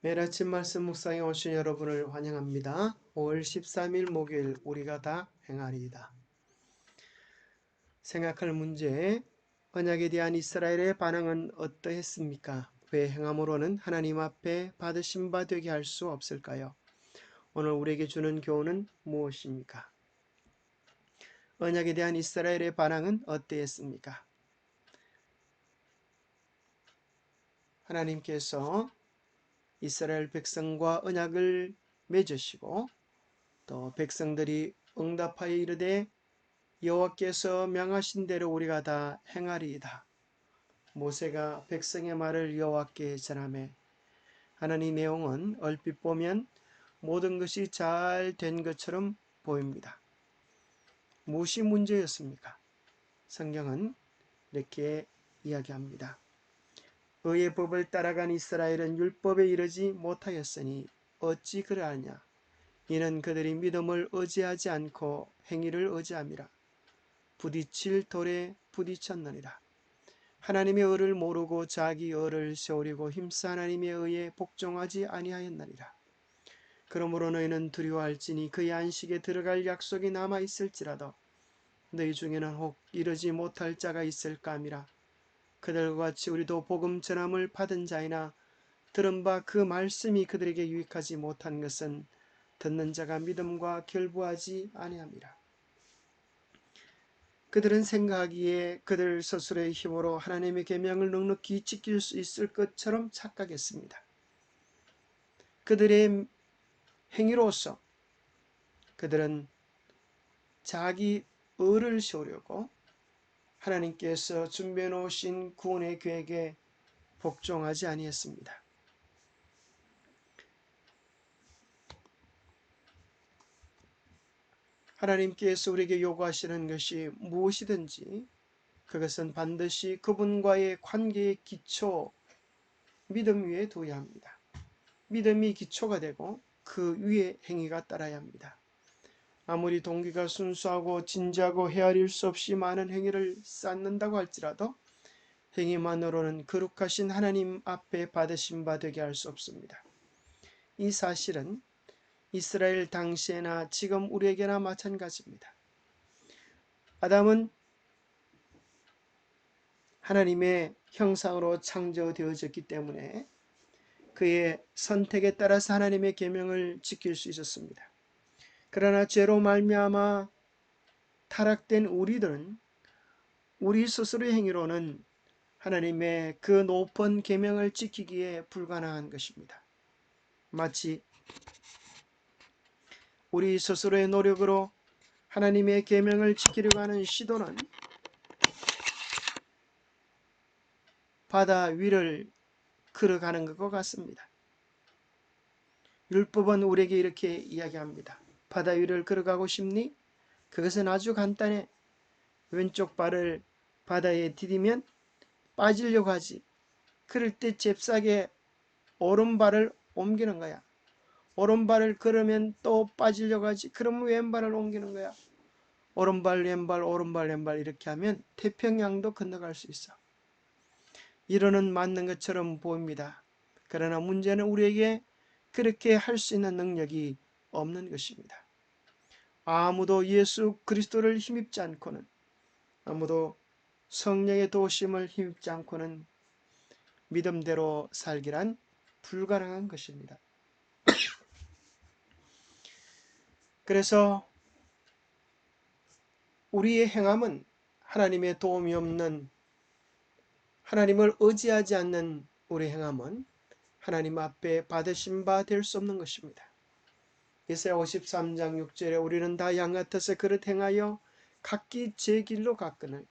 매일 아침 말씀 묵상에 오신 여러분을 환영합니다. 5월 13일 목요일 우리가 다 행하리이다. 생각할 문제, 언약에 대한 이스라엘의 반응은 어떠했습니까? 왜 행함으로는 하나님 앞에 받으신 바 되게 할 수 없을까요? 오늘 우리에게 주는 교훈은 무엇입니까? 언약에 대한 이스라엘의 반응은 어떠했습니까? 하나님께서 이스라엘 백성과 언약을 맺으시고 또 백성들이 응답하여 이르되 여호와께서 명하신 대로 우리가 다 행하리이다. 모세가 백성의 말을 여호와께 전하매 하나님 내용은 얼핏 보면 모든 것이 잘 된 것처럼 보입니다. 무엇이 문제였습니까? 성경은 이렇게 이야기합니다. 의의 법을 따라간 이스라엘은 율법에 이르지 못하였으니 어찌 그러하냐? 이는 그들이 믿음을 의지하지 않고 행위를 의지함이라. 부딪힐 돌에 부딪혔느니라. 하나님의 의를 모르고 자기 의를 세우려고 힘써 하나님의 의에 복종하지 아니하였느니라. 그러므로 너희는 두려워할지니 그의 안식에 들어갈 약속이 남아 있을지라도 너희 중에는 혹 이르지 못할 자가 있을까 함이라. 그들과 같이 우리도 복음 전함을 받은 자이나 들은 바 그 말씀이 그들에게 유익하지 못한 것은 듣는 자가 믿음과 결부하지 아니함이라. 그들은 생각하기에 그들 스스로의 힘으로 하나님의 계명을 넉넉히 지킬 수 있을 것처럼 착각했습니다. 그들의 행위로서 그들은 자기 의를 세우려고 하나님께서 준비해 놓으신 구원의 계획에 복종하지 아니했습니다. 하나님께서 우리에게 요구하시는 것이 무엇이든지 그것은 반드시 그분과의 관계의 기초, 믿음 위에 둬야 합니다. 믿음이 기초가 되고 그 위에 행위가 따라야 합니다. 아무리 동기가 순수하고 진지하고 헤아릴 수 없이 많은 행위를 쌓는다고 할지라도 행위만으로는 거룩하신 하나님 앞에 받으신 바 되게 할 수 없습니다. 이 사실은 이스라엘 당시에나 지금 우리에게나 마찬가지입니다. 아담은 하나님의 형상으로 창조되어졌기 때문에 그의 선택에 따라서 하나님의 계명을 지킬 수 있었습니다. 그러나 죄로 말미암아 타락된 우리들은 우리 스스로의 행위로는 하나님의 그 높은 계명을 지키기에 불가능한 것입니다. 마치 우리 스스로의 노력으로 하나님의 계명을 지키려고 하는 시도는 바다 위를 걸어가는 것과 같습니다. 율법은 우리에게 이렇게 이야기합니다. 바다 위를 걸어가고 싶니? 그것은 아주 간단해. 왼쪽 발을 바다에 디디면 빠지려고 하지. 그럴 때 잽싸게 오른발을 옮기는 거야. 오른발을 걸으면 또 빠지려고 하지. 그러면 왼발을 옮기는 거야. 오른발 왼발 오른발 왼발 이렇게 하면 태평양도 건너갈 수 있어. 이론은 맞는 것처럼 보입니다. 그러나 문제는 우리에게 그렇게 할 수 있는 능력이 없는 것입니다. 아무도 예수 그리스도를 힘입지 않고는, 아무도 성령의 도우심을 힘입지 않고는 믿음대로 살기란 불가능한 것입니다. 그래서 우리의 행함은 하나님의 도움이 없는, 하나님을 의지하지 않는 우리 행함은 하나님 앞에 받으신 바 될 수 없는 것입니다. 이사야 53장 6절에 우리는 다 양 같아서 그릇 행하여 각기 제 길로 갔거늘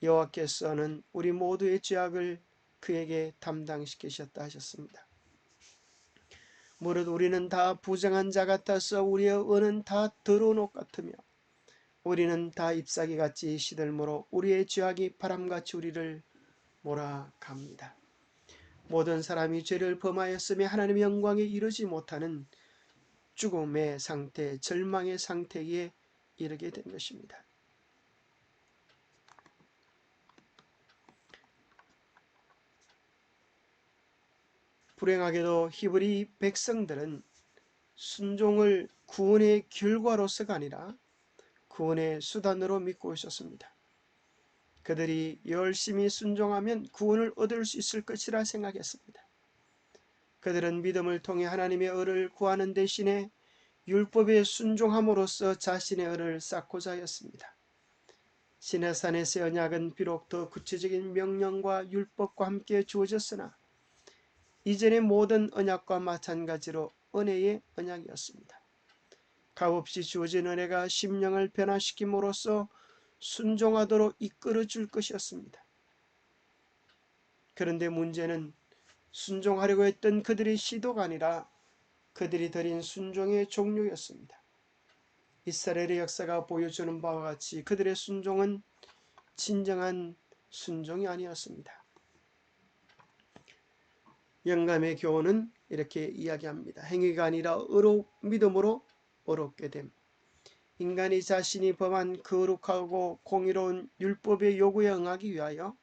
여호와께서는 우리 모두의 죄악을 그에게 담당시키셨다 하셨습니다. 무릇 우리는 다 부정한 자 같아서 우리의 의는 다 더러운 옷 같으며 우리는 다 잎사귀같이 시들므로 우리의 죄악이 바람같이 우리를 몰아갑니다. 모든 사람이 죄를 범하였으며 하나님의 영광에 이르지 못하는 죽음의 상태, 절망의 상태에 이르게 된 것입니다. 불행하게도 히브리 백성들은 순종을 구원의 결과로서가 아니라 구원의 수단으로 믿고 있었습니다. 그들이 열심히 순종하면 구원을 얻을 수 있을 것이라 생각했습니다. 그들은 믿음을 통해 하나님의 의를 구하는 대신에 율법에 순종함으로써 자신의 의를 쌓고자 하였습니다. 시내산에서의 언약은 비록 더 구체적인 명령과 율법과 함께 주어졌으나 이전의 모든 언약과 마찬가지로 은혜의 언약이었습니다. 값없이 주어진 은혜가 심령을 변화시킴으로써 순종하도록 이끌어 줄 것이었습니다. 그런데 문제는 순종하려고 했던 그들의 시도가 아니라 그들이 드린 순종의 종류였습니다. 이스라엘의 역사가 보여주는 바와 같이 그들의 순종은 진정한 순종이 아니었습니다. 영감의 교훈은 이렇게 이야기합니다. 행위가 아니라 믿음으로 의롭게 됨. 인간이 자신이 범한 거룩하고 공의로운 율법의 요구에 응하기 위하여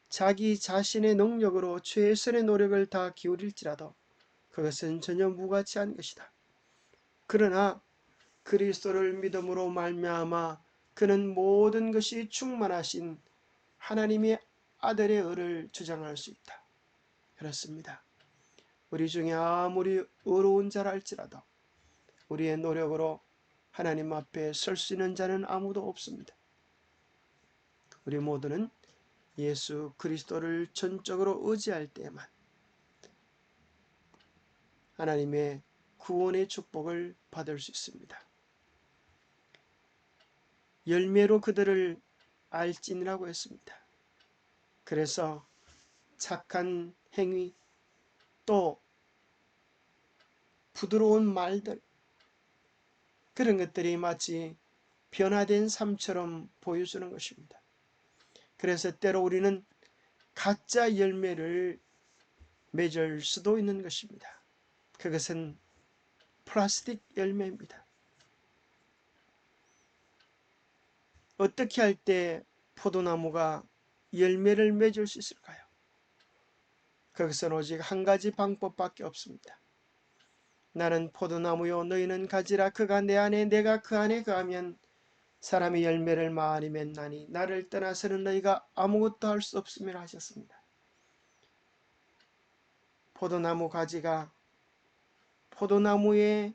자기 자신의 능력으로 최선의 노력을 다 기울일지라도 그것은 전혀 무가치한 것이다. 그러나 그리스도를 믿음으로 말미암아 그는 모든 것이 충만하신 하나님의 아들의 의를 주장할 수 있다. 그렇습니다. 우리 중에 아무리 의로운 자라 할지라도 우리의 노력으로 하나님 앞에 설 수 있는 자는 아무도 없습니다. 우리 모두는 예수 그리스도를 전적으로 의지할 때에만 하나님의 구원의 축복을 받을 수 있습니다. 열매로 그들을 알지니라고 했습니다. 그래서 착한 행위 또 부드러운 말들 그런 것들이 마치 변화된 삶처럼 보여주는 것입니다. 그래서 때로 우리는 가짜 열매를 맺을 수도 있는 것입니다. 그것은 플라스틱 열매입니다. 어떻게 할 때 포도나무가 열매를 맺을 수 있을까요? 그것은 오직 한 가지 방법밖에 없습니다. 나는 포도나무요 너희는 가지라. 그가 내 안에 내가 그 안에 거하면 사람이 열매를 많이 맺나니 나를 떠나서는 너희가 아무것도 할 수 없음이라 하셨습니다. 포도나무 가지가 포도나무에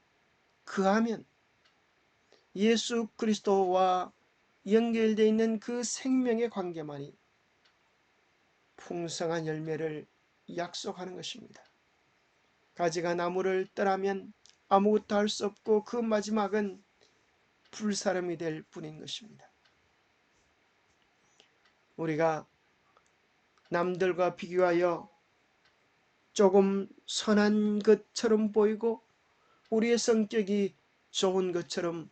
거하면 예수 그리스도와 연결되어 있는 그 생명의 관계만이 풍성한 열매를 약속하는 것입니다. 가지가 나무를 떠나면 아무것도 할 수 없고 그 마지막은 불사름이 될 뿐인 것입니다. 우리가 남들과 비교하여 조금 선한 것처럼 보이고 우리의 성격이 좋은 것처럼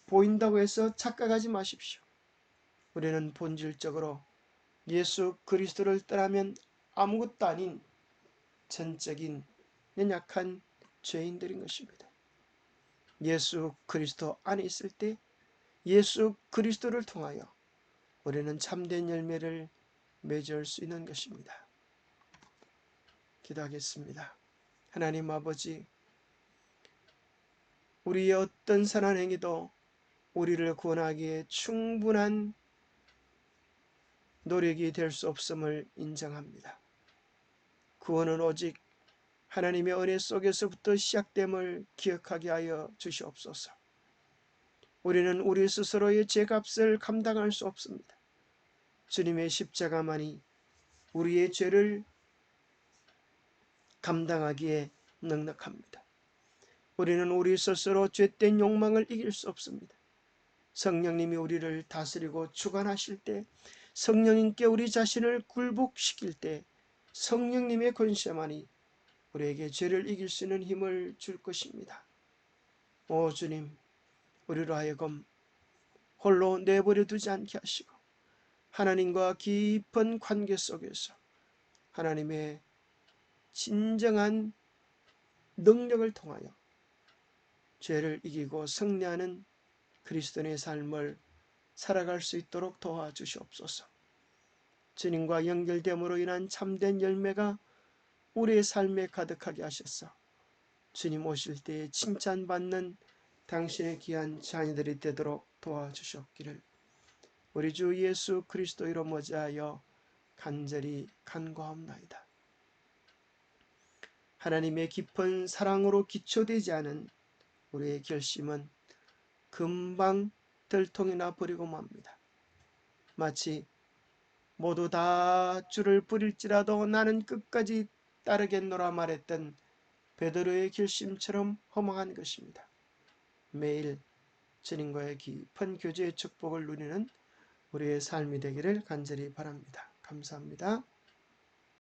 보인다고 해서 착각하지 마십시오. 우리는 본질적으로 예수 그리스도를 떠나면 아무것도 아닌 전적인 연약한 죄인들인 것입니다. 예수 그리스도 안에 있을 때 예수 그리스도를 통하여 우리는 참된 열매를 맺을 수 있는 것입니다. 기도하겠습니다. 하나님 아버지, 우리의 어떤 선한 행위도 우리를 구원하기에 충분한 노력이 될 수 없음을 인정합니다. 구원은 오직 하나님의 은혜 속에서부터 시작됨을 기억하게 하여 주시옵소서. 우리는 우리 스스로의 죄값을 감당할 수 없습니다. 주님의 십자가만이 우리의 죄를 감당하기에 넉넉합니다. 우리는 우리 스스로 죄된 욕망을 이길 수 없습니다. 성령님이 우리를 다스리고 주관하실 때, 성령님께 우리 자신을 굴복시킬 때 성령님의 권세만이 우리에게 죄를 이길 수 있는 힘을 줄 것입니다. 오 주님, 우리로 하여금 홀로 내버려 두지 않게 하시고 하나님과 깊은 관계 속에서 하나님의 진정한 능력을 통하여 죄를 이기고 승리하는 그리스도인의 삶을 살아갈 수 있도록 도와주시옵소서. 주님과 연결됨으로 인한 참된 열매가 우리의 삶에 가득하게 하셔서 주님 오실 때에 칭찬받는 당신의 귀한 자녀들이 되도록 도와주셨기를 우리 주 예수 그리스도 이름 어지하여 간절히 간구하옵나이다. 하나님의 깊은 사랑으로 기초되지 않은 우리의 결심은 금방 들통이나 버리고 맙니다. 마치 모두 다 줄을 뿌릴지라도 나는 끝까지 따르겠노라 말했던 베드로의 결심처럼 허망한 것입니다. 매일 주님과의 깊은 교제의 축복을 누리는 우리의 삶이 되기를 간절히 바랍니다. 감사합니다.